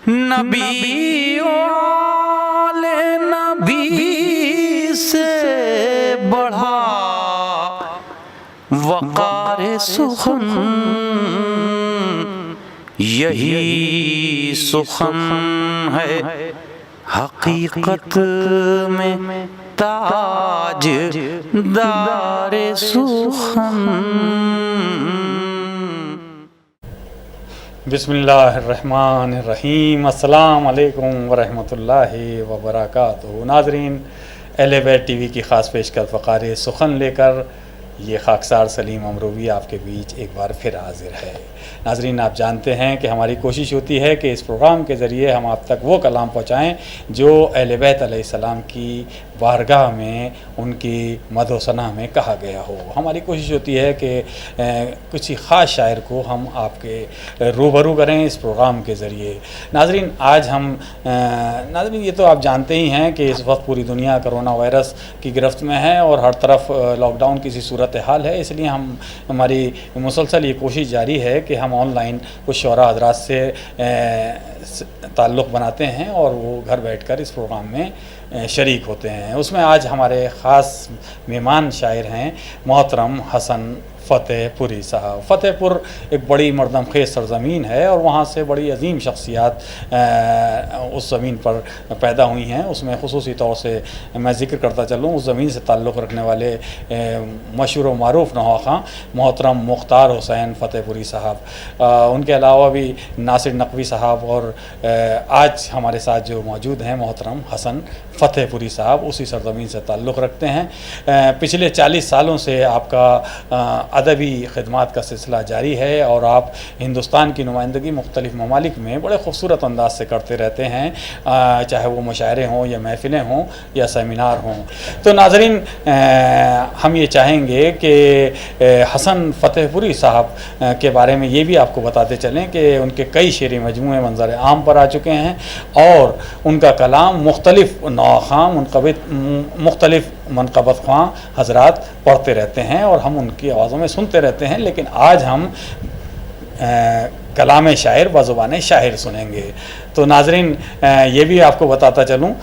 نبی والے نبی سے بڑھا وقار سخن، یہی سخن ہے حقیقت میں تاج دار سخن۔ بسم اللہ الرحمن الرحیم۔ السلام علیکم ورحمۃ اللہ وبرکاتہ۔ ناظرین، اہل بیت ٹی وی کی خاص پیشکش وقار سخن لے کر یہ خاکسار سلیم امروی آپ کے بیچ ایک بار پھر حاضر ہے۔ ناظرین، آپ جانتے ہیں کہ ہماری کوشش ہوتی ہے کہ اس پروگرام کے ذریعے ہم آپ تک وہ کلام پہنچائیں جو اہل بیت علیہ السلام کی بارگاہ میں ان کی مدح و ثنا میں کہا گیا ہو۔ ہماری کوشش ہوتی ہے کہ کسی خاص شاعر کو ہم آپ کے روبرو کریں اس پروگرام کے ذریعے۔ ناظرین، آج ہم ناظرین یہ تو آپ جانتے ہی ہیں کہ اس وقت پوری دنیا کرونا وائرس کی گرفت میں ہے اور ہر طرف لاک ڈاؤن کی سی صورت حال ہے، اس لیے ہماری مسلسل یہ کوشش جاری ہے کہ ہم آن لائن کچھ شعراء حضرات سے تعلق بناتے ہیں اور وہ گھر بیٹھ کر اس پروگرام میں شریک ہوتے ہیں۔ اس میں آج ہمارے خاص مہمان شاعر ہیں محترم حسن فتح پوری صاحب۔ فتح پور ایک بڑی مردم خیز سرزمین ہے اور وہاں سے بڑی عظیم شخصیات اس زمین پر پیدا ہوئی ہیں۔ اس میں خصوصی طور سے میں ذکر کرتا چلوں، اس زمین سے تعلق رکھنے والے مشہور و معروف نواخواں محترم مختار حسین فتح پوری صاحب، ان کے علاوہ بھی ناصر نقوی صاحب، اور آج ہمارے ساتھ جو موجود ہیں محترم حسن فتح پوری صاحب اسی سرزمین سے تعلق رکھتے ہیں۔ پچھلے 40 سالوں سے آپ کا ادبی خدمات کا سلسلہ جاری ہے اور آپ ہندوستان کی نمائندگی مختلف ممالک میں بڑے خوبصورت انداز سے کرتے رہتے ہیں، چاہے وہ مشاعرے ہوں یا محفلیں ہوں یا سیمینار ہوں۔ تو ناظرین، ہم یہ چاہیں گے کہ حسن فتح پوری صاحب کے بارے میں یہ بھی آپ کو بتاتے چلیں کہ ان کے کئی شعری مجموعے منظر عام پر آ چکے ہیں اور ان کا کلام مختلف نواخواں مختلف منقبت خواں حضرات پڑھتے رہتے ہیں اور ہم ان کی آوازوں میں سنتے رہتے ہیں، لیکن آج ہم کلام شاعر بزبان شاعر سنیں گے۔ تو ناظرین، یہ بھی آپ کو بتاتا چلوں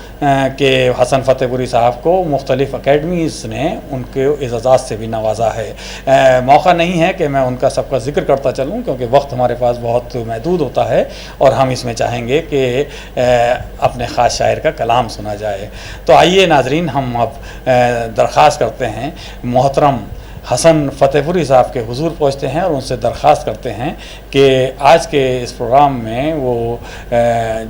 کہ حسن فتح پوری صاحب کو مختلف اکیڈمیز نے ان کے اعزازات سے بھی نوازا ہے۔ موقع نہیں ہے کہ میں ان کا سب کا ذکر کرتا چلوں کیونکہ وقت ہمارے پاس بہت محدود ہوتا ہے اور ہم اس میں چاہیں گے کہ اپنے خاص شاعر کا کلام سنا جائے۔ تو آئیے ناظرین، ہم اب درخواست کرتے ہیں محترم حسن فتح پوری صاحب کے حضور پہنچتے ہیں اور ان سے درخواست کرتے ہیں کہ آج کے اس پروگرام میں وہ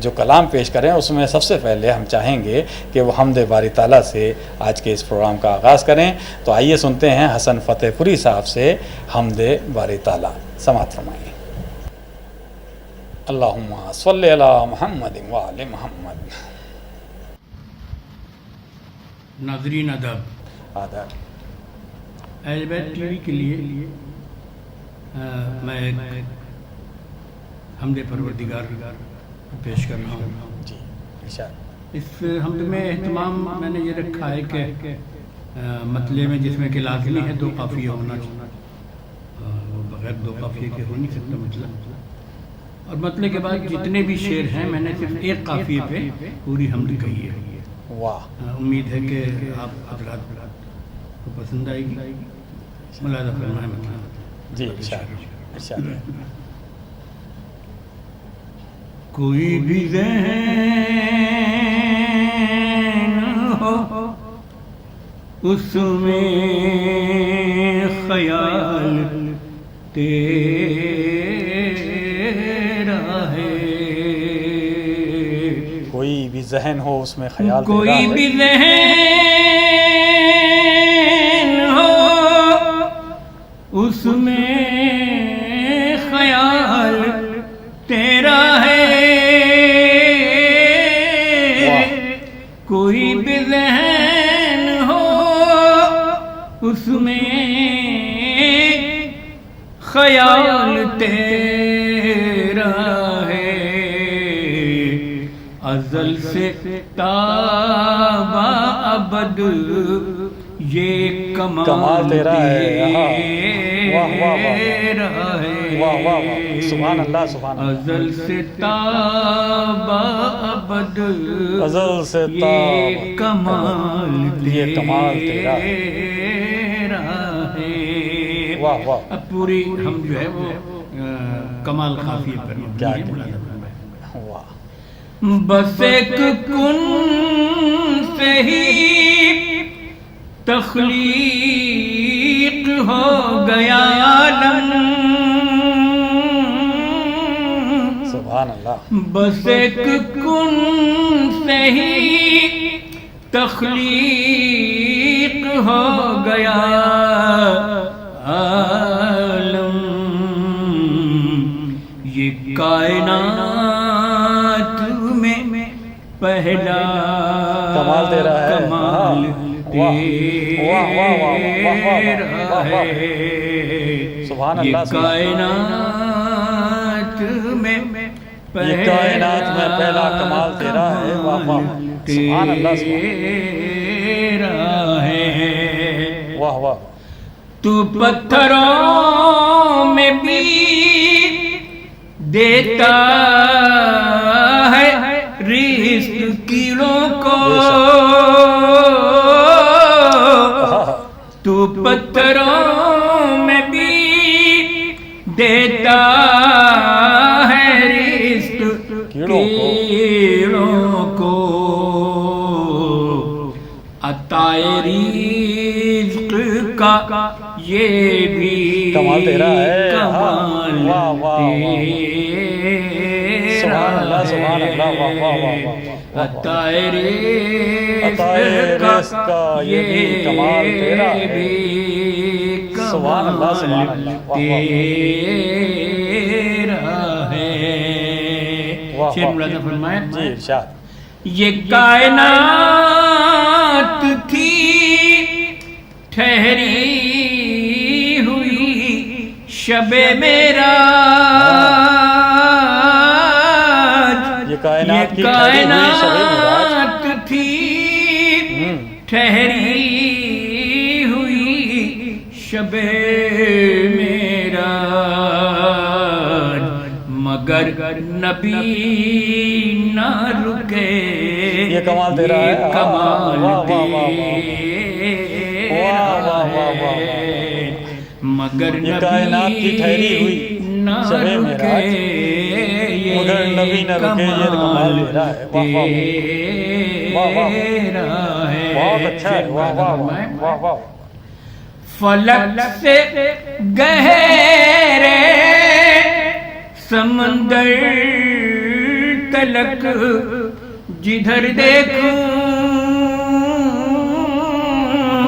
جو کلام پیش کریں اس میں سب سے پہلے ہم چاہیں گے کہ وہ حمد باری تعالیٰ سے آج کے اس پروگرام کا آغاز کریں۔ تو آئیے سنتے ہیں حسن فتح پوری صاحب سے حمد باری تعالیٰ، سماعت فرمائیں۔ اللہم صلی علی محمد وآل محمد۔ ناظرین آداب، اہل بیت ٹی وی کے لیے میں ایک حمد پروردگار پیش کر رہا ہوں۔ جی ارشاد۔ اس حمد میں اہتمام میں نے یہ رکھا ہے کہ مطلع میں جس میں کہ لازمی ہے 2 قافیہ ہونا چاہیے، وہ بغیر 2 قافیے کے ہو نہیں سکتا مطلب، اور مطلع کے بعد جتنے بھی شعر ہیں میں نے صرف 1 قافیے پہ پوری حمد کہی ہے۔ واہ، امید ہے کہ آپ حضرات کو پسند آئے گی، ملاحظہ فرمائیں مطلب۔ جی ارشاد۔ کوئی بھی ذہن ہو اس میں خیال تیرا ہے، کوئی بھی ذہن ہو اس میں خیال تیرا ہے، کوئی بھی ذہن ہو اس میں خیال تیرا ہے، کوئی بھی ذہن ہو اس میں خیال تیرا ہے، ازل سے تا ابد یہ کمال تیرا ہے۔ واہ واہ تیرا ہے، واہ واہ واہ، سبحان اللہ سبحان اللہ۔ ازل سے تا ابد ازل سے یہ کمال تیرا ہے۔ واہ واہ، اب پوری ہم جو ہے وہ کمال خافیہ پر کیا مبنی ہے، کہتے مولانا ہیں؟ فرمائے۔ واہ، بس ایک کن سے ہی تخلیق ہو گیا عالم، سبحان اللہ، بس ایک کن سے ہی تخلیق ہو گیا عالم، یہ کائنات میں پہلا کمال تیرا ہے، کمال واہ، واہ، واہ، واہ، واہ، واہ، تیرا واہ، واہ، ہے، سبحان اللہ، یہ سبحان کائنات میں یہ کائنات میں پہلا کمال تیرا ہے، واہ واہ، سبحان اللہ، تیرا ہے۔ واہ واہ، تو پتھروں میں بھی دیتا ہے رزق کیڑوں کو، تو پتھروں میں بھی دیتا ہے رزق کیڑوں کو، عطائے رزق کا یہ بھی کمال تیرا ہے، کمال واہ واہ، تیرا سبحان اللہ، سبحان اللہ، واہ واہ، واہ واہ، عطائے عطائے رزق رزق کا یہ بھی کمال تیرا ہے، بھی سبحان اللہ، سبحان اللہ، واہ واہ، تیرا ہے۔ واہ شیر واہ، مولانا فرمائے، جی ارشاد، یہ کائنات تھی ٹھہری ہوئی شب معراج، یہ کائنات کی کائنات تھی ٹھہری ہوئی شب معراج، مگر نبی نہ رکے، یہ کمال تیرا ہے، کمال واہ واہ، واہ واہ، تیرا واہ واہ، واہ واہ، ہے، مگر یہ کائنات کی ٹھہری ہوئی نہ شب معراج، رکے، مگر نبی نہ رکے، یہ کمال تیرا ہے، واہ واہ، واہ واہ، تیرا ہے۔ بہت اچھا ہے، واہ واہ، واہ واہ، فلک سے گہرے سمندر تلک جدھر دیکھوں،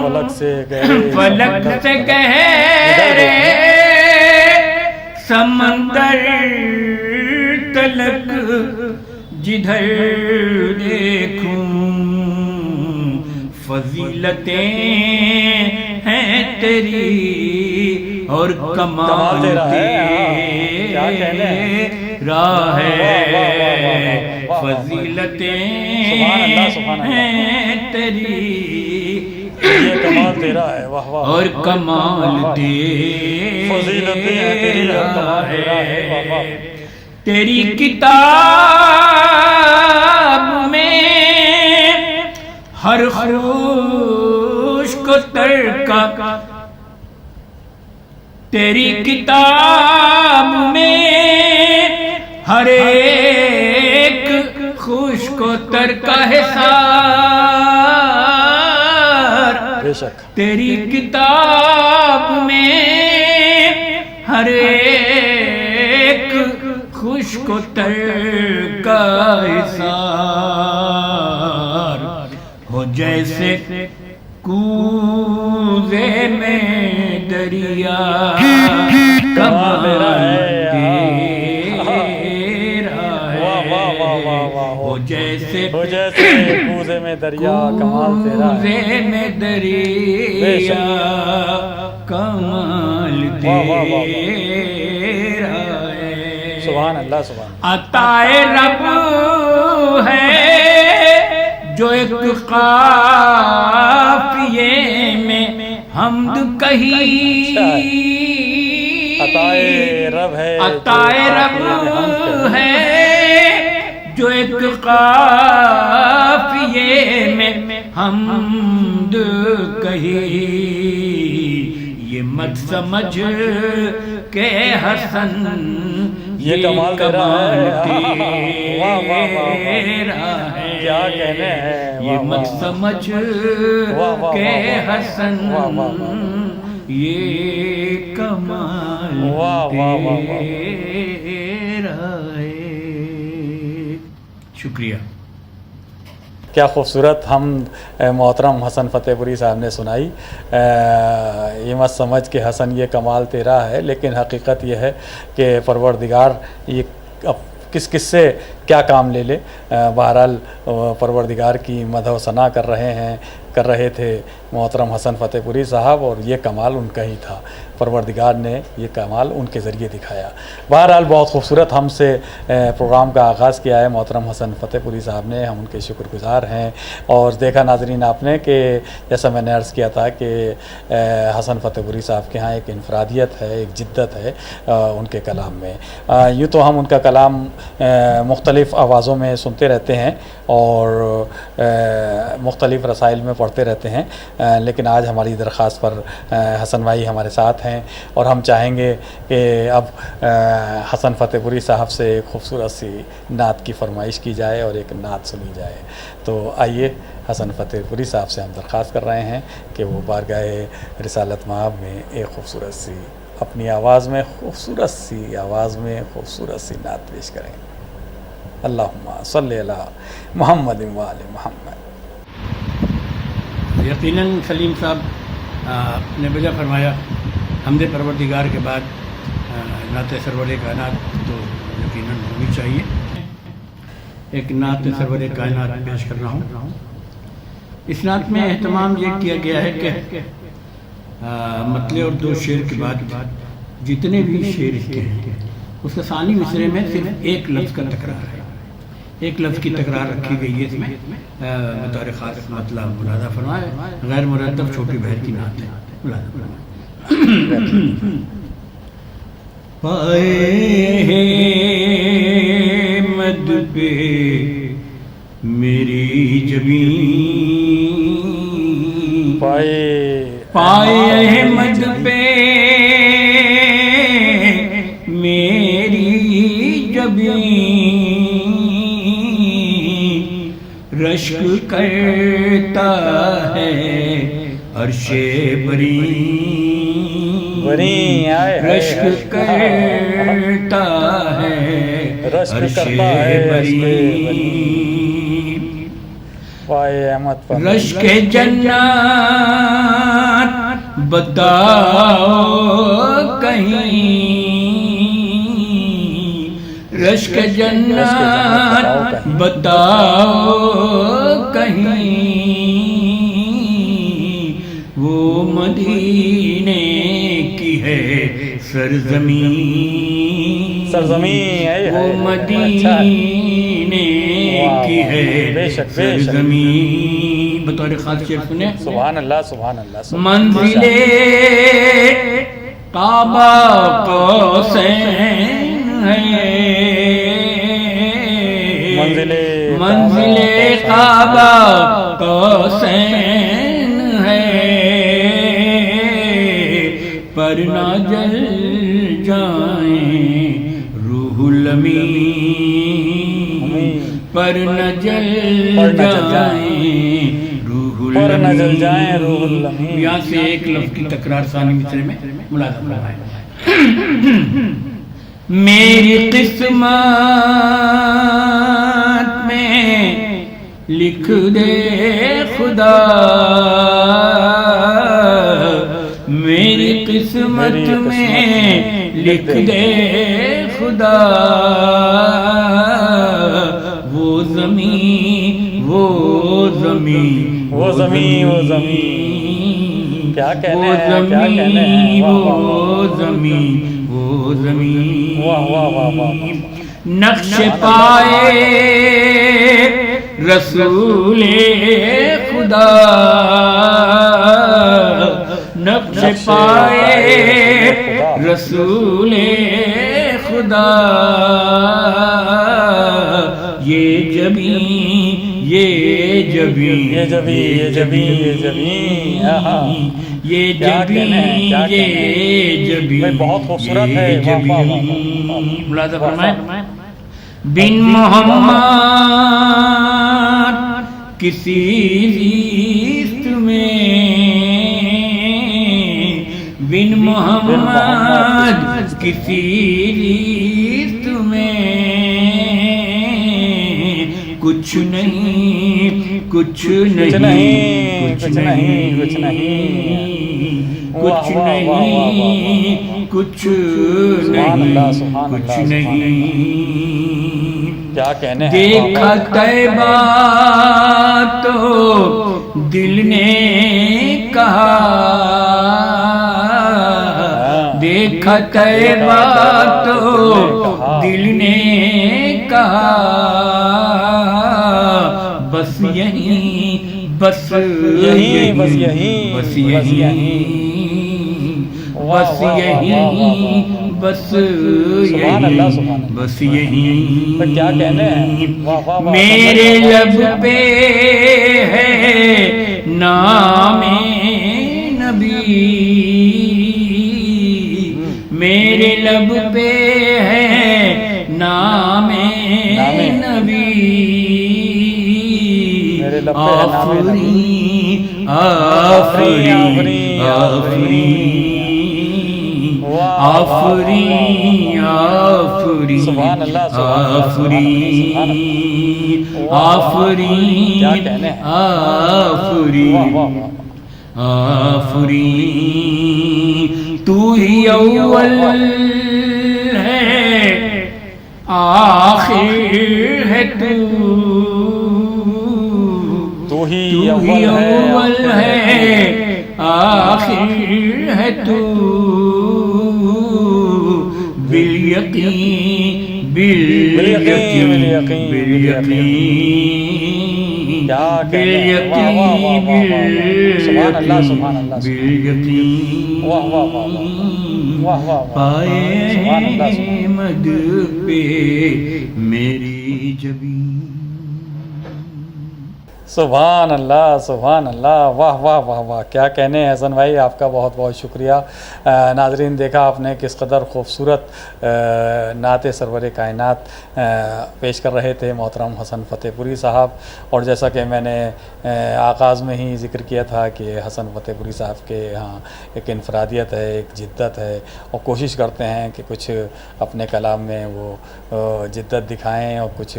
فلک سے گہرے فلک سے گہرے سمندر تلک جدھر دیکھوں، فضیلتیں ہیں تیری اور کمال تیرا ہے، کیا تیرا کہنے ہیں، ہے، سبحان فضیلتیں اللہ، ہیں تیری یہ کمال تیرا ہے، واہ واہ، اور کمال فضیلتیں ہیں تیری اور کمال تیرا ہے، واہ واہ، تیری کتاب میں ہر خشک ترکا، تیری کتاب میں ہر ایک خشک ترکا حسار، بے شک، تیری کتاب میں ہر ایک خشک تر کا حصار، ہو جیسے کوزے میں دریا، کمال تیرا ہے، ہو جیسے کوزے میں دریا، کمال تیرا ہے، کوزے میں دریا، کمال تیرا ہے۔ سبحان اللہ، سبحان اللہ، عطائے رب ہے جو ایک قافیے میں حمد کہی، عطائے رب ہے، عطائے رب ہے جو ایک قافیے میں حمد کہی، یہ مت سمجھ کہ حسن یہ کمال تیرا ہے، کیا کہنے ہیں، یہ مت سمجھ کہ حسن یہ کمال تیرا ہے۔ شکریہ۔ کیا خوبصورت ہم محترم حسن فتح پوری صاحب نے سنائی۔ یہ مت سمجھ کہ حسن یہ کمال تیرا ہے، لیکن حقیقت یہ ہے کہ پروردگار یہ اب کس کس سے کیا کام لے لے۔ بہرحال پروردگار کی مدح و ثنا کر رہے تھے محترم حسن فتح پوری صاحب، اور یہ کمال ان کا ہی تھا، پروردگار نے یہ کمال ان کے ذریعے دکھایا۔ بہرحال بہت خوبصورت ہم سے پروگرام کا آغاز کیا ہے محترم حسن فتح پوری صاحب نے، ہم ان کے شکر گزار ہیں۔ اور دیکھا ناظرین آپ نے کہ جیسا میں نے عرض کیا تھا کہ حسن فتح پوری صاحب کے ہاں ایک انفرادیت ہے، ایک جدت ہے ان کے کلام میں۔ یوں تو ہم ان کا کلام مختلف آوازوں میں سنتے رہتے ہیں اور مختلف رسائل میں پڑھتے رہتے ہیں، لیکن آج ہماری درخواست پر حسن بھائی ہمارے ساتھ ہیں، اور ہم چاہیں گے کہ اب حسن فتح پوری صاحب سے ایک خوبصورت سی نعت کی فرمائش کی جائے اور ایک نعت سنی جائے۔ تو آئیے حسن فتح پوری صاحب سے ہم درخواست کر رہے ہیں کہ وہ بارگاہ رسالت مآب میں ایک خوبصورت سی اپنی آواز میں خوبصورت سی نعت پیش کریں۔ اللہم صلی علی محمد و آل محمد۔ یقیناً سلیم صاحب نے بجا فرمایا، حمد پروردگار کے بعد نعت سرور کائنات تو یقیناً ہونی چاہیے۔ ایک نعت سرور کائنات پیش کر رہا ہوں۔ اس نعت میں اہتمام یہ کیا گیا ہے کہ مطلع اور دو شعر کے بعد جتنے بھی شعر اس کے ہیں اس کا ثانی مصرعے میں صرف ایک لفظ کا تکرار ہے، ایک لفظ کی تکرار رکھی گئی ہے اس میں، بطور خاص مطلب ملاحظہ فرمائے، غیر مرتب چھوٹی بہر کی نعت ہے، ملاحظہ فرمائے۔ پائے مد پہ میری جبین، پائے احمد پہ میری جبین، رشک کرتا ہے عرش بری، رشک کرتا ہے عرش بری، رشک جنات بتاؤ کہیں، رشک جنات بتاؤ کہیں، وہ مدینے کی ہے سرزمین، وہ مدینے کی ہے سرزمین۔ بطور خاص شعر سنیں، سبحان اللہ سبحان اللہ۔ منزل کعبہ قوسین ہے، منزل کعبہ قوسین ہے، پر نہ جل جائیں روح الامین، پر نہ جل جائیں روح الامین۔ یہاں سے ایک لفظ کی تکرار ثانی مصرعے میں ملاحظہ فرمائیں۔ میری قسمت میں لکھ دے خدا، میری قسمت میں لکھ دے خدا، وہ زمین وہ زمین وہ زمین وہ زمین، کیا کہنے وہ ہیں، کیا کہنے ہیں، زمین واہ وہ واہ زمین وہ زمین، واہ واہ واہ واہ۔ نقش پائے رسول خدا، نقش پائے رسول خدا، یہ جبیں یہ جبیں یہ جبیں یہ جبیں یہ جبیں یہ کیا کہنے ہیں، کیا کہنے ہیں۔ یہ جبیں بھائی بہت خوبصورت ہے، یہ واہ واہ جبیں واہ واہ۔ ملاحظہ واہ واہ۔ فرمائیں بن محمد کسی زیست میں بن محمد کسی زیست میں کچھ نہیں کچھ نہیں کچھ نہیں کچھ نہیں کچھ نہیں کچھ نہیں کچھ نہیں کیا کہنے ہیں۔ دیکھا طیبہ تو دل نے کہا دیکھا طیبہ تو دل نے کہا بس یہیں بس یہیں بس یہیں بس یہیں بس یہیں بس سبحان اللہ سبحان اللہ۔ بس یہیں تو کیا کہنے ہیں، واہ واہ واہ۔ میرے لب پہ ہے نام نبی میرے لب پہ ہے نام نبی میرے لب پہ ہے نام نبی۔ آفرین آفرین آفرین آفرین سبحان اللہ سبحان اللہ آفرین آفرین کیا کہنے ہیں۔ آفرین واہ واہ واہ۔ آفرین تو ہی اول ہے آخر ہے تو ہی تو ہی اول ہے آخر ہے تو بالیقین بالیقین بالیقین کیا کہنے ہیں، واہ واہ واہ واہ واہ۔ سبحان اللہ سبحان اللہ بالیقین واہ واہ واہ واہ واہ واہ۔ پائے سبحان اللہ سبحان مد پہ میری جبیں سبحان اللہ سبحان اللہ، واہ واہ واہ واہ، کیا کہنے ہیں حسن بھائی، آپ کا بہت بہت شکریہ۔ ناظرین دیکھا آپ نے کس قدر خوبصورت نعت سرور کائنات پیش کر رہے تھے محترم حسن فتح پوری صاحب، اور جیسا کہ میں نے آغاز میں ہی ذکر کیا تھا کہ حسن فتح پوری صاحب کے یہاں ایک انفرادیت ہے، ایک جدت ہے، اور کوشش کرتے ہیں کہ کچھ اپنے کلام میں وہ جدت دکھائیں اور کچھ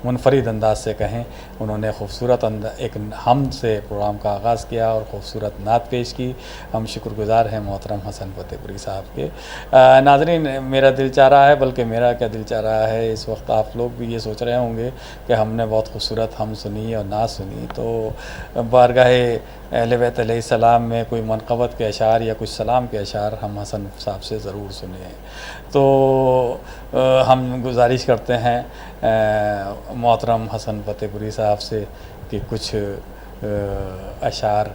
منفرد انداز سے کہیں۔ انہوں نے خوبصورت ایک حمد سے پروگرام کا آغاز کیا اور خوبصورت نعت پیش کی۔ ہم شکر گزار ہیں محترم حسن فتح پوری صاحب کے۔ ناظرین میرا دل چاہ رہا ہے، بلکہ میرا کیا دل چاہ رہا ہے، اس وقت آپ لوگ بھی یہ سوچ رہے ہوں گے کہ ہم نے بہت خوبصورت ہم سنی اور نعت سنی، تو بارگاہ اہل بیت علیہ السلام میں کوئی منقبت کے اشعار یا کچھ سلام کے اشعار ہم حسن صاحب سے ضرور سنیں۔ تو ہم گزارش کرتے ہیں محترم حسن فتح پوری صاحب سے کہ کچھ اشعار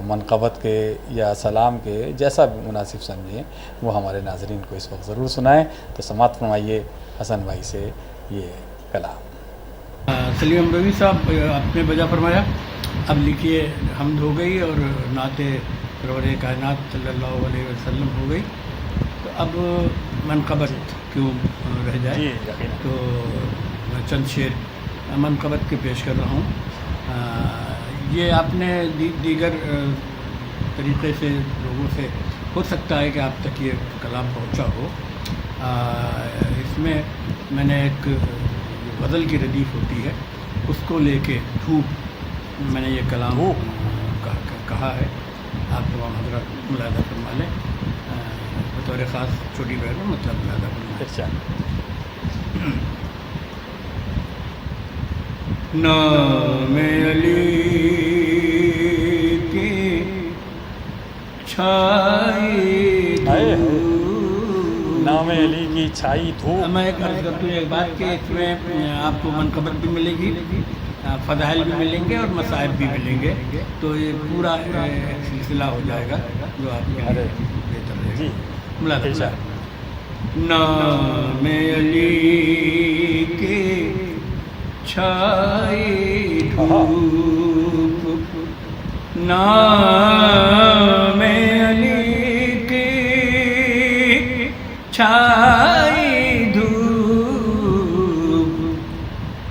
منقبت کے یا سلام کے جیسا بھی مناسب سمجھیں وہ ہمارے ناظرین کو اس وقت ضرور سنائیں۔ تو سماعت فرمائیے حسن بھائی سے یہ کلام۔ سلیم امروی صاحب آپ نے بجا فرمایا، اب لکھیے حمد ہو گئی اور نعت سرور کائنات صلی اللہ علیہ وسلم ہو گئی، تو اب منقبت کیوں رہ جائے، جی یقیناً۔ تو میں چند شعر منقبت کے پیش کر رہا ہوں۔ یہ آپ نے دیگر طریقے سے لوگوں سے ہو سکتا ہے کہ آپ تک یہ کلام پہنچا ہو۔ اس میں نے ایک غزل کی ردیف ہوتی ہے، اس کو لے کے دھوپ میں نے یہ کلام کہا ہے، آپ تمام حضرات ملاحظہ فرما لیں، بطور خاص چھوٹی بہن میں مطلب ملاحظہ فرما لیں۔ نام علی کی چھائی نام علی کی چھائی دھوپ۔ میں ایک عرض کرتا ہوں ایک بات کہ اس میں آپ کو منقبت بھی ملے گی، فضائل بھی ملیں گے اور مصائب بھی ملیں گے، تو یہ پورا سلسلہ ہو جائے گا جو آپ کے لیے بہتر رہے گا۔ ملاحظہ نام علی کے چھائی دھوپ نام علی کی چھائی دھوپ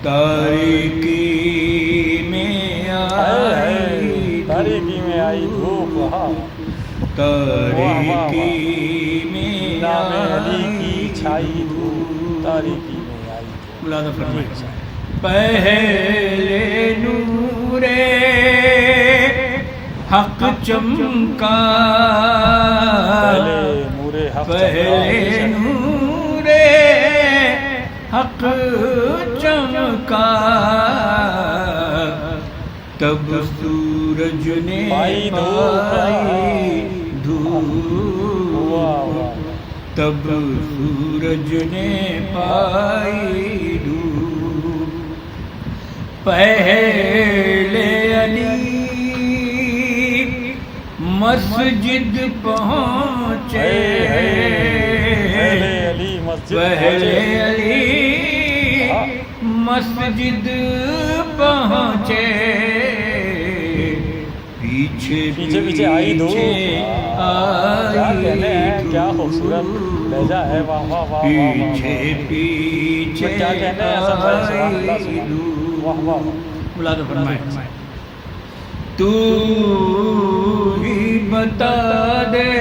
تاریکی میں آئی تاریکی میں آئی دھوپ تاریکی میں نام علی آئی کی چھائی دھوپ تاریکی میں آئی دھوپ. ملادہ فرمائے پہلے نور حق چمکا پہلے نور حق پہلے نور حق چمکا تب سورج نے پائی دھوپ تب سورج نے پائی دھوپ پہلے علی مسجد پہنچے پہلے علی مسجد پہنچے پیچھے پیچھے آئی دھوپ. کیا کہنے ہیں، کیا خوبصورت لہجہ ہے. واہ واہ واہ. پیچھے پیچھے کیا کہنے ہیں سب بھائی. سبحان اللہ سبحان اللہ. واہ واہ. ملادہ فرمائے تو ہی بتا دے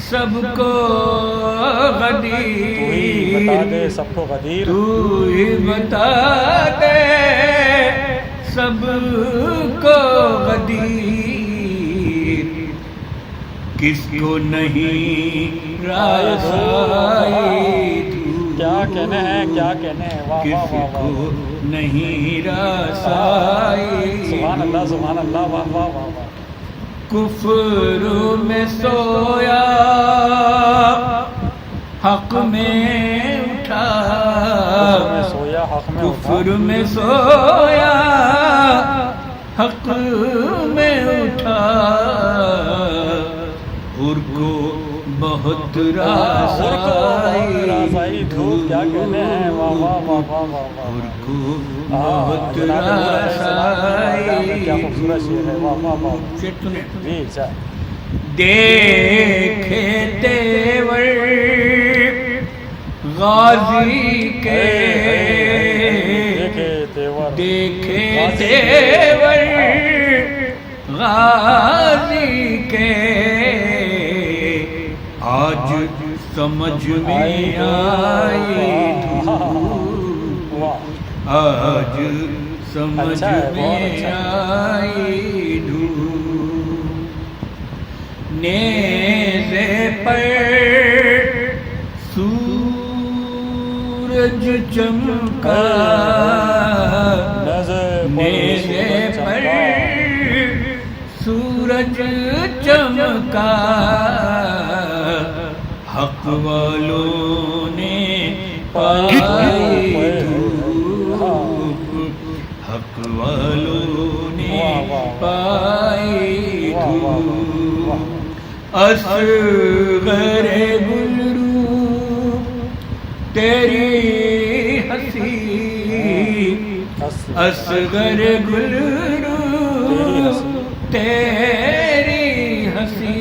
سب کو غدیر بتا دے سب کو غدیر. تو ہی بتا دے سب کو غدیر کس کو نہیں رسائی کیا کہنے ہیں، کیا کہنے ہیں. واہ کس واہ واہ کو واہ. نہیں رسائی سبحان اللہ سبحان اللہ. واہ واہ واہ واہ. کفر میں سویا حق میں اٹھا میں سویا حق میں اٹھا. کفر میں سویا حق میں اٹھا حر کو بہت راسائی دھوپ. کیا کہنے ہیں. واہ واہ واہ واہ واہ. حر کو بہت راسائی کیا خوبصورت شعر ہے. واہ واہ واہ. شعر سنیں جی اچھا. دیکھے تیور غازی کے دیکھے تیور غازی کے آج سمجھ میں آئی دھوپ آج سمجھ میں آئی دھوپ نیزے پر سورج چمکا نیزے پر سورج چمکا حق والوں نے پائی دھوپ حق والوں نے پائی دھوپ اصغر گلرو تیری ہنسی اصغر گلرو تیری ہنسی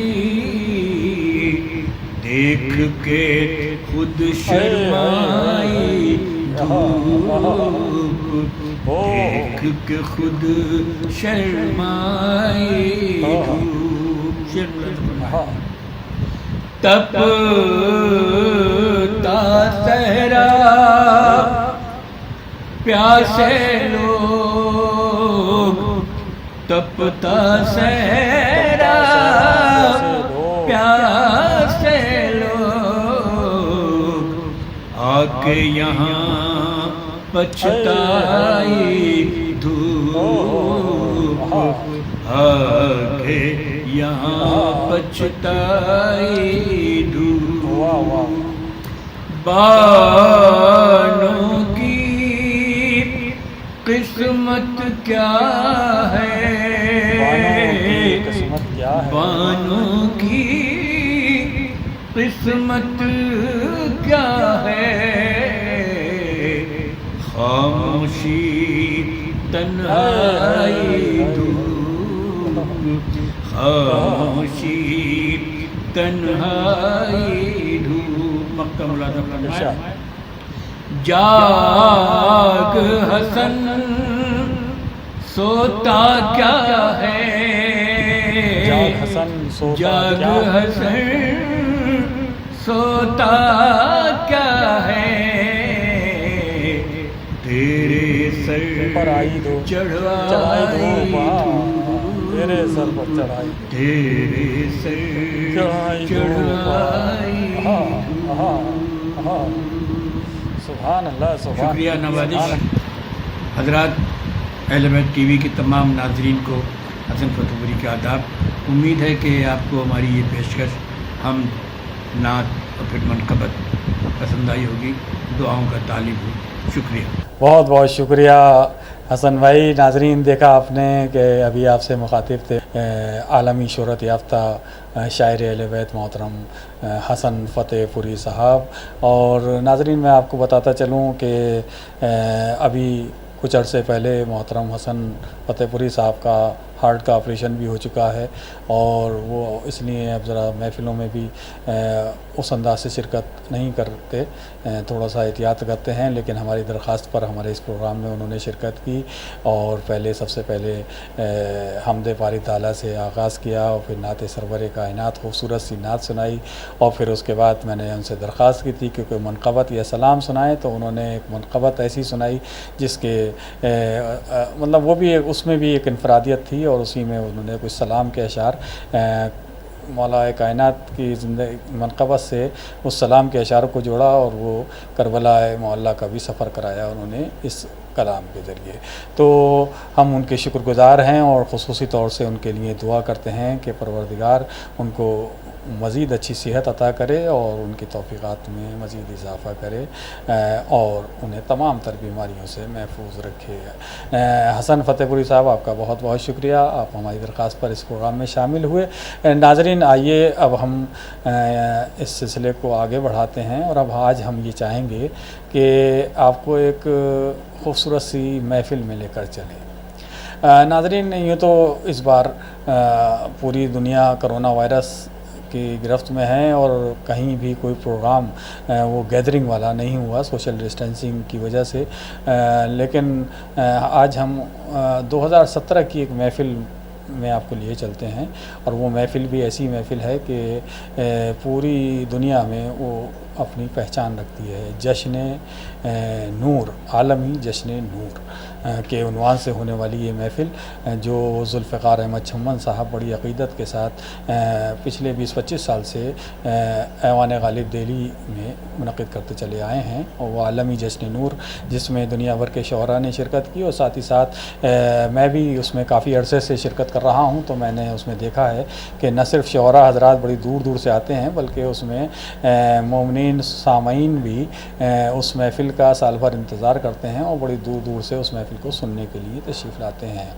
دیکھ کے خود شرمائی دھوپ دیکھ کے خود شرمائی دھوپ تپتا صحرا پیاسے لوگ تپتا صحرا پیاسے لوگ آ کے یہاں پچھتائی دھوپ آ کے یہاں پچھتائی دھوپ بانوں کی قسمت کیا ہے بانوں کی قسمت کیا ہے خاموشی تنہائی دھوپ، خاموشی تنہائی دھوپ. مکہ ملازہ فرمائے جاگ حسن سوتا کیا ہے، جاگ حسن سوتا جاگ کیا ہے، حسن سوتا کیا ہے، تیرے سر پر آئی دھوپ چڑھائی دھوپ، تیرے سر پر چڑھائی تیرے سر چڑھائی چڑھائی سبحان اللہ سبحان. شکریہ نوازش. حضرات، اہل بیت ٹی وی کے تمام ناظرین کو حسن فتح پوری کے آداب. امید ہے کہ آپ کو ہماری یہ پیشکش ہم نعت اور پھر منقبت پسند آئی ہوگی. دعاؤں کا طالب ہوں. شکریہ. بہت بہت شکریہ حسن بھائی. ناظرین، دیکھا آپ نے کہ ابھی آپ سے مخاطب تھے عالمی شہرت یافتہ شاعر اہل بیت محترم حسن فتح پوری صاحب. اور ناظرین، میں آپ کو بتاتا چلوں کہ ابھی کچھ عرصے پہلے محترم حسن فتح پوری صاحب کا ہارٹ کا آپریشن بھی ہو چکا ہے، اور وہ اس لیے اب ذرا محفلوں میں بھی اس انداز سے شرکت نہیں کرتے، تھوڑا سا احتیاط کرتے ہیں. لیکن ہماری درخواست پر ہمارے اس پروگرام میں انہوں نے شرکت کی، اور سب سے پہلے حمد باری تعالیٰ سے آغاز کیا، اور پھر نعت سرور کائنات خوبصورت سی نعت سنائی. اور پھر اس کے بعد میں نے ان سے درخواست کی تھی کہ کوئی منقبت یا سلام سنائیں، تو انہوں نے ایک منقبت ایسی سنائی جس کے مطلب وہ بھی اس میں بھی ایک انفرادیت تھی، اور اسی میں انہوں نے کچھ سلام کے اشعار مولا کائنات کی زندگی منقبت سے اس سلام کے اشعار کو جوڑا، اور وہ کربلا معلیٰ کا بھی سفر کرایا انہوں نے اس کلام کے ذریعے. تو ہم ان کے شکر گزار ہیں، اور خصوصی طور سے ان کے لیے دعا کرتے ہیں کہ پروردگار ان کو مزید اچھی صحت عطا کرے، اور ان کی توفیقات میں مزید اضافہ کرے، اور انہیں تمام تر بیماریوں سے محفوظ رکھے. حسن فتح پوری صاحب، آپ کا بہت بہت شکریہ، آپ ہماری درخواست پر اس پروگرام میں شامل ہوئے. ناظرین، آئیے اب ہم اس سلسلے کو آگے بڑھاتے ہیں، اور اب آج ہم یہ چاہیں گے کہ آپ کو ایک خوبصورت سی محفل میں لے کر چلیں. ناظرین، یوں تو اس بار پوری دنیا کرونا وائرس کی گرفت میں ہے، اور کہیں بھی کوئی پروگرام وہ گیدرنگ والا نہیں ہوا سوشل ڈسٹینسنگ کی وجہ سے. لیکن آج ہم 2017 کی ایک محفل میں آپ کو لیے چلتے ہیں، اور وہ محفل بھی ایسی محفل ہے کہ پوری دنیا میں وہ اپنی پہچان رکھتی ہے. جشن نور، عالمی جشن نور کے عنوان سے ہونے والی یہ محفل، جو ذوالفقار احمد چھمن صاحب بڑی عقیدت کے ساتھ پچھلے 20-25 سال سے ایوان غالب دہلی میں منعقد کرتے چلے آئے ہیں. اور وہ عالمی جشن نور، جس میں دنیا بھر کے شعراء نے شرکت کی، اور ساتھ ہی ساتھ میں بھی اس میں کافی عرصے سے شرکت کر رہا ہوں. تو میں نے اس میں دیکھا ہے کہ نہ صرف شعراء حضرات بڑی دور دور سے آتے ہیں، بلکہ اس میں مومنین سامعین بھی اس محفل کا سال بھر انتظار کرتے ہیں، اور بڑی دور دور سے اس محفل کو سننے کے لیے تشریف لاتے ہیں.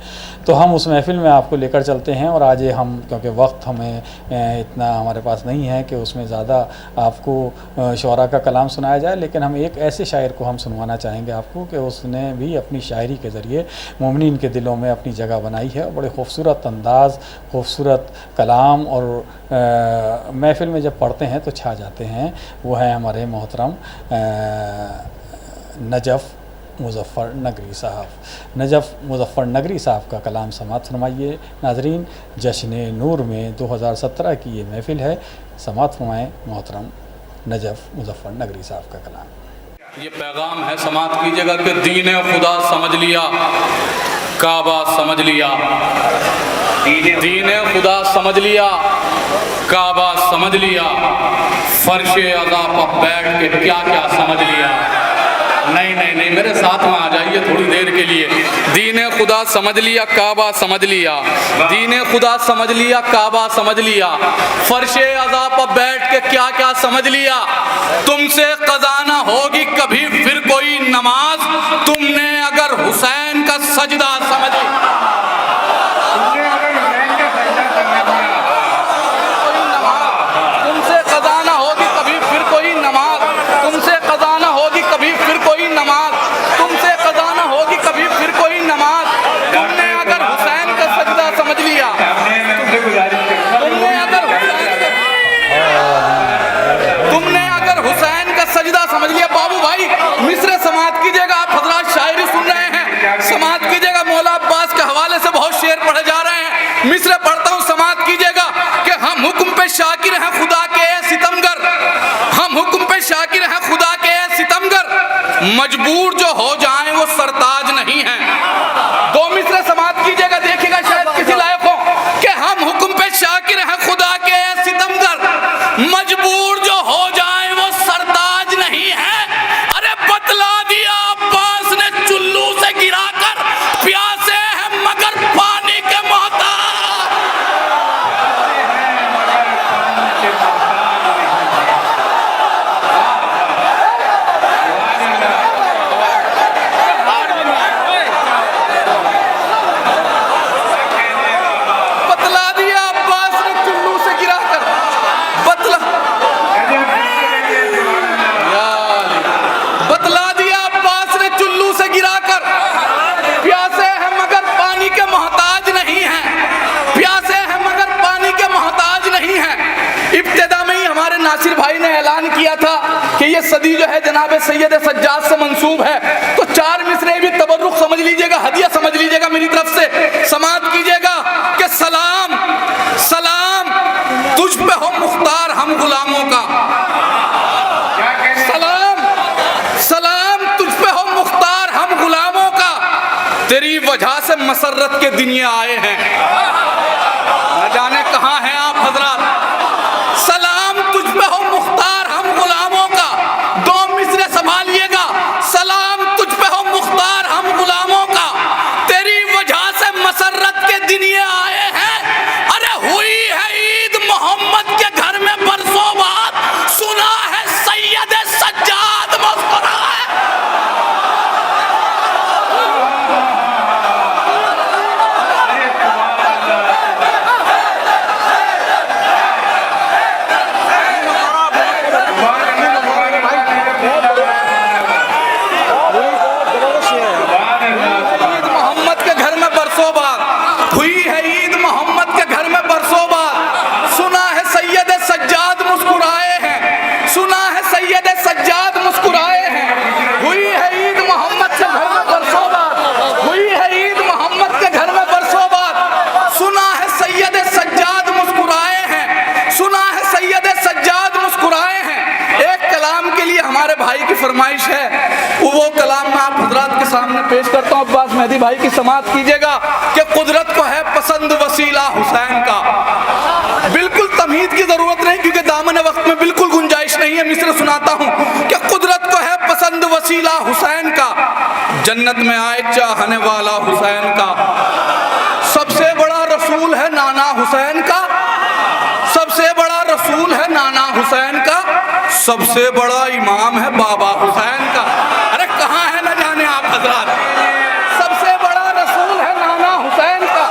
تو ہم اس محفل میں آپ کو لے کر چلتے ہیں. اور آج ہم، کیونکہ وقت ہمیں اتنا ہمارے پاس نہیں ہے کہ اس میں زیادہ آپ کو شعراء کا کلام سنایا جائے، لیکن ہم ایک ایسے شاعر کو ہم سنوانا چاہیں گے آپ کو کہ اس نے بھی اپنی شاعری کے ذریعے مومنین کے دلوں میں اپنی جگہ بنائی ہے، اور بڑے خوبصورت انداز، خوبصورت کلام، اور محفل میں جب پڑھتے ہیں تو چھا جاتے ہیں. وہ ہیں ہمارے محترم نجف مظفر نگری صاحب. نجف مظفر نگری صاحب کا کلام سماعت فرمائیے. ناظرین، جشن نور میں 2017 کی یہ محفل ہے. سماعت فرمائیں محترم نجف مظفر نگری صاحب کا کلام. یہ پیغام ہے، سماعت کیجیے گا کہ دین خدا سمجھ لیا، کعبہ سمجھ لیا. دین خدا سمجھ لیا، کعبہ سمجھ لیا، فرش عزا پر بیٹھ کے کیا کیا سمجھ لیا. نہیں، میرے ساتھ میں آ جائیے تھوڑی دیر کے لیے. دین خدا سمجھ لیا، کعبہ سمجھ لیا. دین خدا سمجھ لیا، کعبہ سمجھ لیا، فرش عزا پر بیٹھ کے کیا کیا سمجھ لیا. تم سے قضا نہ ہوگی کبھی پھر کوئی نماز، تم نے اگر حسین کا سجدہ سمجھ لیا. تم سے قضا نہ ہوگی کبھی پھر کوئی نماز، تم سے قضا نہ ہوگی کبھی پھر کوئی نماز، تم سے مجبور جو ہو جائیں وہ سرتاج نہیں ہیں. دو مصرع سماعت کیجئے گا, دیکھیے گا شاید کسی لائق ہو کہ ہم حکم پہ شاکر ہیں خدا کے اے ستمگر, مجبور جو ہو جائیں وہ سرتاج نہیں ہیں. ارے بتلا دیا عباس نے چلو سے گرا کر, پیاسے ہیں مگر پانی کے محتاج. ناصر بھائی نے اعلان کیا تھا کہ یہ صدی جو ہے جناب سید سجاد سے منسوب ہے, تو 4 مصرعے بھی تبرک سمجھ لیجئے گا, ہدیہ سمجھ لیجئے گا میری طرف سے. سماعت کیجئے گا کہ سلام سلام تجھ پہ ہو مختار ہم غلاموں کا, سلام سلام تجھ پہ ہو مختار ہم غلاموں کا, تیری وجہ سے مسرت کے دن یہ آئے ہیں. نہ جانے کہاں ہیں آپ حضرات. سلام تجھ پہ ہو مختار ہم غلاموں کا, 2 مصرع سنبھالیے گا. سلام تجھ پہ ہو مختار ہم غلاموں کا, تیری وجہ سے مسرت کے دن یہ آئے ہیں. ارے ہوئی ہے عید محمد کے گھر میں برسوں بعد, سنا ہے سید سجاد مسکرائے. فرمائش ہے وہ کلام میں آپ حضرات کے سامنے پیش کرتا ہوں. عباس مہدی بھائی کی سماعت کیجئے گا کہ قدرت کو ہے پسند وسیلہ حسین کا. بالکل تمہید کی ضرورت نہیں کیونکہ دامن وقت میں بالکل گنجائش نہیں ہے. مصرع سناتا ہوں کہ قدرت کو ہے پسند وسیلہ حسین کا, جنت میں آئے چاہنے والا حسین کا, سب سے بڑا رسول ہے نانا حسین کا, سب سے بڑا رسول ہے نانا حسین کا, سب سے بڑا امام ہے بابا حسین کا. ارے کہاں ہے نہ جانے آپ حضرات. سب سے بڑا رسول ہے نانا حسین کا,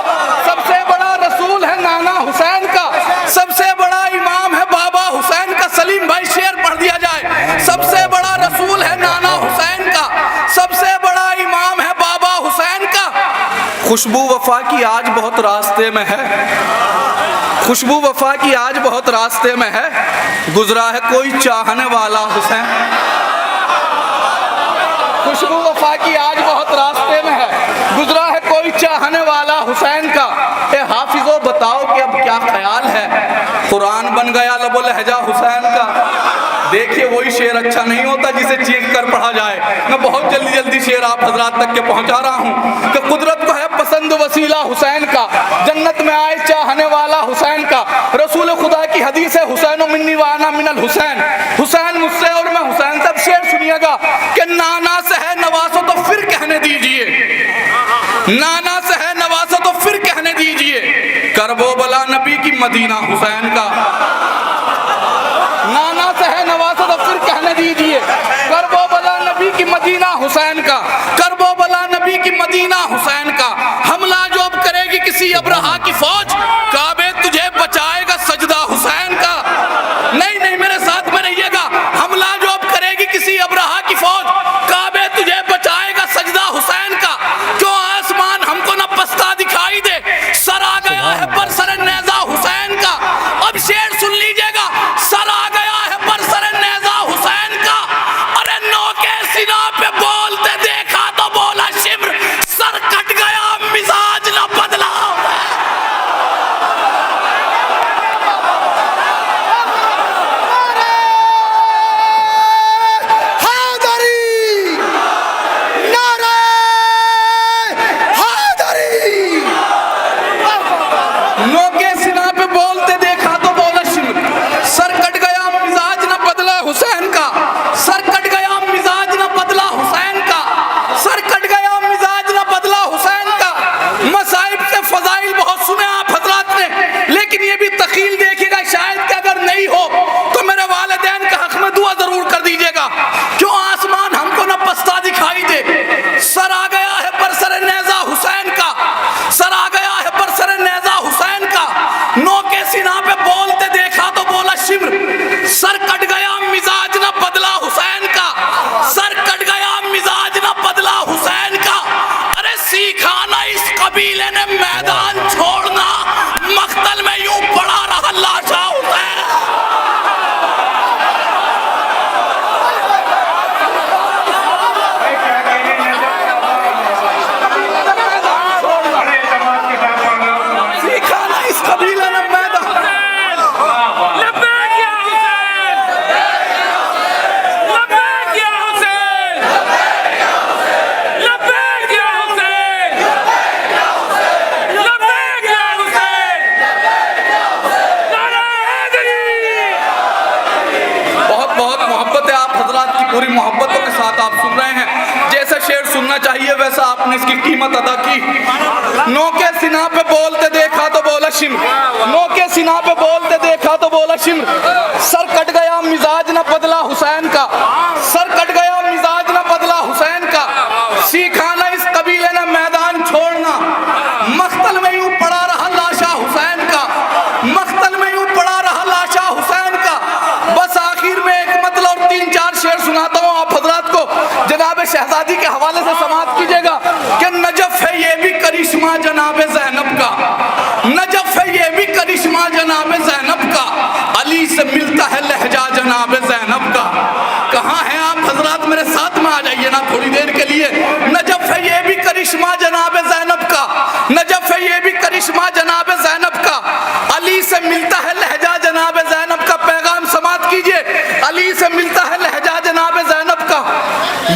سب سے بڑا رسول ہے نانا حسین کا, سب سے بڑا امام ہے بابا حسین کا. سلیم بھائی شعر پڑھ دیا جائے. سب سے بڑا رسول ہے نانا حسین کا, سب سے بڑا امام ہے بابا حسین کا. خوشبو وفا کی آج بہت راستے میں ہے, خوشبو وفا کی آج بہت راستے میں ہے, گزرا ہے کوئی چاہنے والا حسین. خوشبو وفا کی آج بہت راستے میں ہے, گزرا ہے کوئی چاہنے والا حسین کا. اے حافظو بتاؤ کہ اب کیا خیال ہے, قرآن بن گیا لب و لہجہ حسین کا. دیکھیے وہی شعر اچھا نہیں ہوتا جسے چیخ کر پڑھا جائے. میں بہت جلدی شعر آپ حضرات تک کے پہنچا رہا ہوں کہ قدرت کو ہے پسند وسیلہ حسین کا, جنت میں آئے چاہنے والا حسین کا. رسول خدا کی حدیث ہے حسین منی وانا من الحسین, حسین مجھ سے اور میں حسین سے. اب شعر سنیے گا کہ نانا سے ہے نواسو تو پھر کہنے دیجئے, نانا سے ہے نواسو تو پھر کہنے دیجئے, کربو بلا نبی کی مدینہ حسین کا. نانا سے ہے نواسو تو پھر کہنے دیجئے, کربو بلا نبی کی مدینہ حسین کا, کربو بلا نبی کی مدینہ حسین کا. حملہ جو اب کرے گی کسی ابرہا کی فوج, کعبے تجھے بچائے گا سجدہ حسین کا. نہیں نہیں میرے ساتھ میں رہیے گا. حملہ جو اب کرے گی کسی ابرہا کی فوج, کعبے تجھے بچائے گا سجدہ حسین کا. کیوں آسمان ہم کو نہ پستا دکھائی دے, سر آ گیا ہے پر سر نیزہ حسین کا. اب شعر سن لیجئے گا, سر آ گیا ہے پر سر نیزہ حسین کا. ارے نو کے سنا پہ بولتے دیکھا تو بولا شمر, سر کٹ گیا مزاج نہ بدلا. نے میدان چھوڑنا، مقتل میں یوں پڑا رہا لاشا حسین۔ سیکھا نا اس قبیلے نے میدان۔ لبیک یا حسین، لبیک یا حسین، لبیک یا حسین، لبیک یا حسین، نعرہ حیدری۔ بہت بہت محبت ہے آپ حضرات کی، پوری محبتوں کے ساتھ آپ سن رہے ہیں۔ جیسے شعر سننا چاہیے ویسا آپ نے اس کی قیمت ادا کی۔ نو کے سینہ پہ بولتے دیکھا تو بولا شمر، نو کے سینہ پہ بولتے دیکھا تو بولا شمر، سر کٹ گیا مزاج نہ بدلا حسین کا، سر کٹ گیا مزاج نہ بدلا حسین کا، سیکھا نہ اس قبیلے نے میدان چھوڑنا، مقتل میں یوں پڑا رہا لاشا حسین کا، مقتل میں یوں پڑا رہا لاشا حسین کا۔ بس آخر میں ایک مطلب اور 3-4 شعر سناتا ہوں آپ حضرات کو، جناب شہزادی کے حوالے سے سماعت کیجئے گا کہ نجف ہے یہ بھی کرشمہ جناب زینب کا، نجف ہے یہ بھی کرشمہ جناب زینب کا، علی سے ملتا ہے لہجہ جناب زینب کا۔ کہاں ہیں آپ حضرات؟ میرے ساتھ میں آ جائیے نا تھوڑی دیر کے لیے۔ نجف ہے یہ بھی کرشمہ جناب زینب کا، نجف ہے یہ بھی کرشمہ جناب زینب کا، علی سے ملتا ہے لہجہ جناب زینب کا۔ پیغام سماعت کیجئے، علی سے ملتا ہے لہجہ جناب زینب کا۔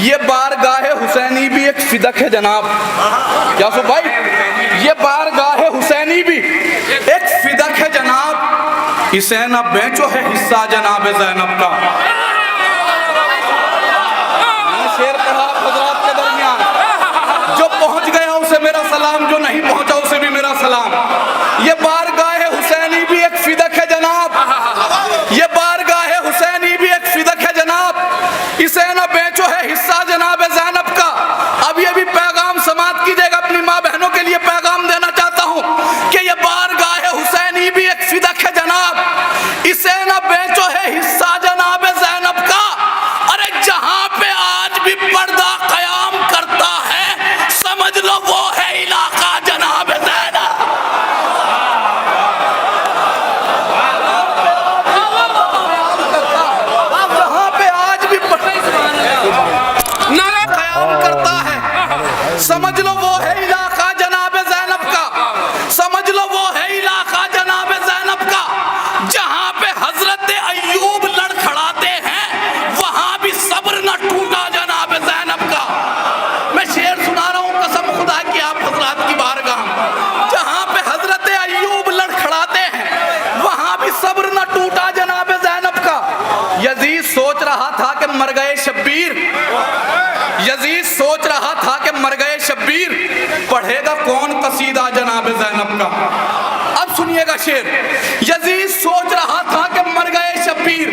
یہ بارگاہ حسینی بھی ایک فدق ہے جناب، کیا سو بھائی، یہ بارگاہ حسینی بھی ایک فدق ہے جناب، اسے نہ بیچو ہے حصہ جناب زینب کا۔ میں نے شعر پڑھا حضرات کے درمیان، جو پہنچ گیا اسے میرا سلام، جو نہیں پہنچا اسے بھی میرا سلام۔ یہ بارگاہ حسینی بھی ایک فدق ہے جناب، یہ بارگاہ حسینی بھی ایک فدق ہے جناب، اسے نہ بیچو ہے حصہ جناب زینب کا۔ اب یہ بھی پیغام سماعت کیجئے گا، اپنی ماں بہنوں کے لیے پیغام دینا چاہتا ہوں کہ یہ بارگاہ حسینی بھی ایک فدق ہے جناب، اسے نہ بیچو ہے حصہ جناب زینب کا۔ ارے جہاں پہ آج بھی پردہ قیام کرتا ہے، سمجھ لو وہ ہے علاقہ جناب زینب۔ جہاں پہ آج بھی نعرہ قیام کرتا ہے، سمجھ لو وہ ہے علاقہ جناب زینب کا، سمجھ لو وہ ہے علاقہ جناب زینب کا۔ جہاں پہ حضرت ایوب لڑکھڑاتے ہیں، وہاں بھی صبر نہ ٹوٹا جناب زینب کا۔ میں شعر سنا رہا ہوں قسم خدا کی آپ حضرات کی بارگاہ، جہاں پہ حضرت ایوب لڑکھڑاتے ہیں، وہاں بھی صبر نہ ٹوٹا جناب زینب کا۔ یزید سوچ رہا تھا کہ مر گئے شبیر، یزید سوچ رہا تھا کہ مر گئے شبیر، پڑھے گا کون قصیدہ جناب زینب کا۔ اب سنیے گا شعر، یزید سوچ رہا تھا کہ مر گئے شبیر،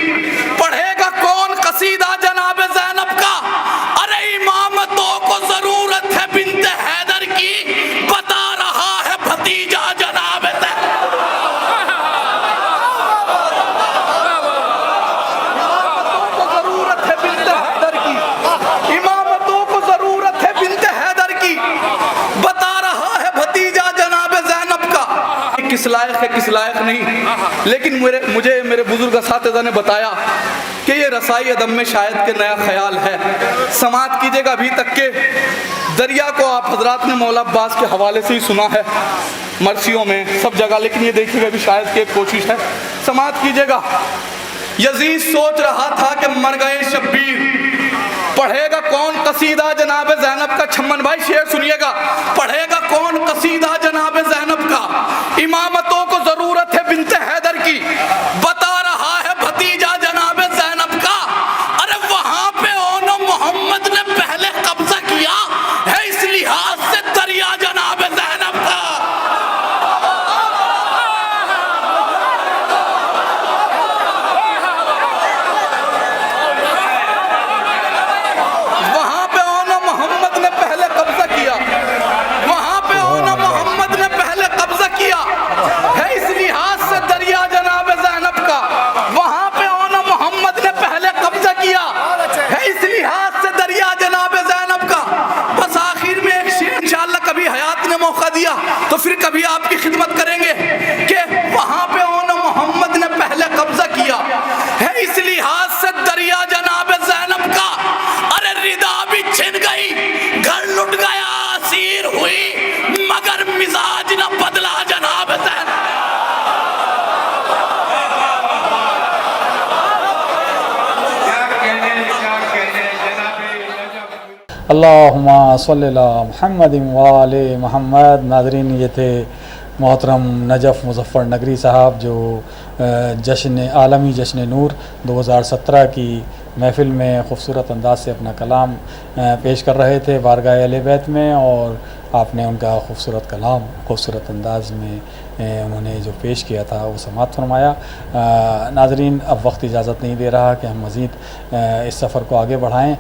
پڑھے گا کون قصیدہ جناب زینب کا۔ ارے امامتوں کو ضرورت ہے بنت حیدر کی، بتا رہا ہے بھتیجا جناب زینب۔ ضرورت ہے بنت حیدر کی، امامتوں کو ضرورت ہے بنت حیدر کی، بتا رہا ہے بھتیجا جناب زینب کا۔ کس لائق ہے کس لائق نہیں، لیکن مجھے میرے بزرگ اساتذہ نے بتایا کہ یہ رسائی ادب میں شاید کہ نیا خیال ہے۔ سماعت کیجئے گا، ابھی تک کے دریا کو آپ حضرات نے مولا عباس کے حوالے سے ہی سنا ہے، مرثیوں میں سب جگہ، لیکن یہ دیکھیے گا بھی شاید کہ ایک کوشش ہے۔ سماعت کیجئے گا، یزید سوچ رہا تھا کہ مر گئے شبیر، پڑھے گا کون قصیدہ جناب زینب کا۔ چھمن بھائی شعر سنیے گا، پڑھے گا کون قصیدہ جناب زینب کا۔ امامتوں کو ضرورت ہے بنت حیدر کی، بتا رہا ہے بھتیجا جناب زینب کا۔ ارے وہاں پہ اونو محمد نے پہلے قبضہ کیا ہے، اس لحاظ سے دریا جناب زینب کا۔ وہاں پہ اونو محمد نے پہلے قبضہ کیا، وہاں پہ اونو محمد نے پہلے قبضہ کیا، موقع دیا تو پھر کبھی آپ کی خدمت کریں گے کہ وہاں پہ محمد نے پہلے قبضہ کیا ہے، اس لحاظ سے دریا جناب زینب کا، ارے ردا بھی چھن گئی، گھر لٹ گیا، اسیر ہوئی، مگر مزاج نہ بدلا جناب زینب۔ اللہم صلی اللہ محمد وآل محمد۔ ناظرین، یہ تھے محترم نجف مظفر نگری صاحب جو عالمی جشن نور 2017 کی محفل میں خوبصورت انداز سے اپنا کلام پیش کر رہے تھے بارگاہ اہل بیت میں، اور آپ نے ان کا خوبصورت کلام خوبصورت انداز میں انہوں نے جو پیش کیا تھا وہ سماعت فرمایا۔ ناظرین، اب وقت اجازت نہیں دے رہا کہ ہم مزید اس سفر کو آگے بڑھائیں۔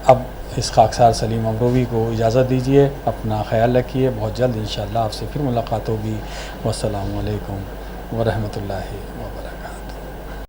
اب اس خاکسار سلیم امروی کو اجازت دیجیے، اپنا خیال رکھیے، بہت جلد انشاءاللہ آپ سے پھر ملاقات ہوگی۔ والسلام علیکم ورحمۃ اللہ وبرکاتہ۔